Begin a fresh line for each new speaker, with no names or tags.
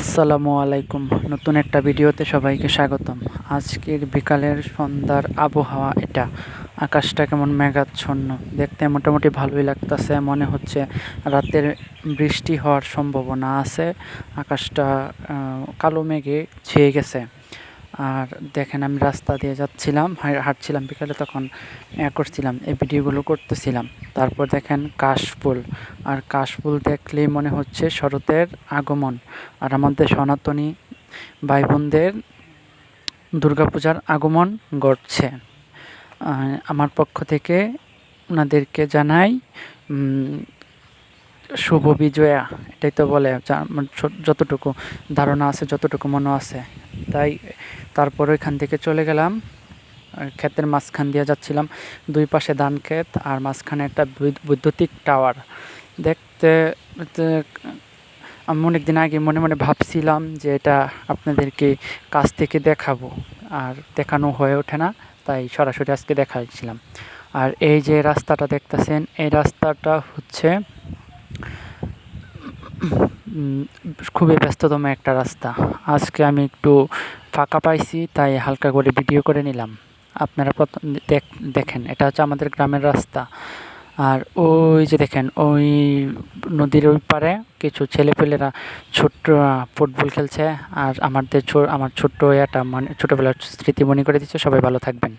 আসসালামু আলাইকুম। নতুন একটা ভিডিওতে সবাইকে স্বাগতম। আজকের বিকালের সন্ধ্যার আবহাওয়া এটা। আকাশটা কেমন মেঘাচ্ছন্ন, দেখতে মোটামুটি ভালোই লাগতেছে। মনে হচ্ছে রাতের বৃষ্টি হওয়ার সম্ভাবনা আছে। আকাশটা কালো মেঘে ছেয়ে গেছে। আর দেখেন, আমি রাস্তা দিয়ে যাচ্ছিলাম, হাঁটছিলাম বিকালে, তখন করছিলাম এই ভিডিওগুলো করতেছিলাম। তারপর দেখেন কাশফুল, আর কাশফুল দেখলেই মনে হচ্ছে শরতের আগমন। আর আমাদের সনাতনী ভাই বোনদের দুর্গাপূজার আগমন ঘটছে। আমার পক্ষ থেকে ওনাদেরকে জানাই শুভ বিজয়া, এটাই তো বলে, যতটুকু ধারণা আছে, যতটুকু মনে আছে তাই। তারপর ওইখান থেকে চলে গেলাম, ক্ষেতের মাঝখান দিয়ে যাচ্ছিলাম। দুই পাশে ধান ক্ষেত, আর মাঝখানে একটা বৈদ্যুতিক টাওয়ার দেখতে। আমি অনেক দিন আগে মনে মনে ভাবছিলাম যে এটা আপনাদেরকে কাছ থেকে দেখাবো, আর দেখানো হয়ে ওঠে না, তাই সরাসরি আজকে দেখাচ্ছিলাম। আর এই যে রাস্তাটা দেখতেছেন, এই রাস্তাটা হচ্ছে খুবই ব্যস্ততম একটা রাস্তা। আজকে আমি একটু ফাঁকা পাইছি, তাই হালকা করে ভিডিও করে নিলাম। আপনারা প্রথম দেখেন, এটা হচ্ছে আমাদের গ্রামের রাস্তা। আর ওই যে দেখেন, ওই নদীর ওই পারে কিছু ছেলেপেলেরা ছোট্ট ফুটবল খেলছে। আর আমার ছোট্ট এটা মানে ছোটোবেলার স্মৃতি মনে করে দিচ্ছে। সবাই ভালো থাকবেন।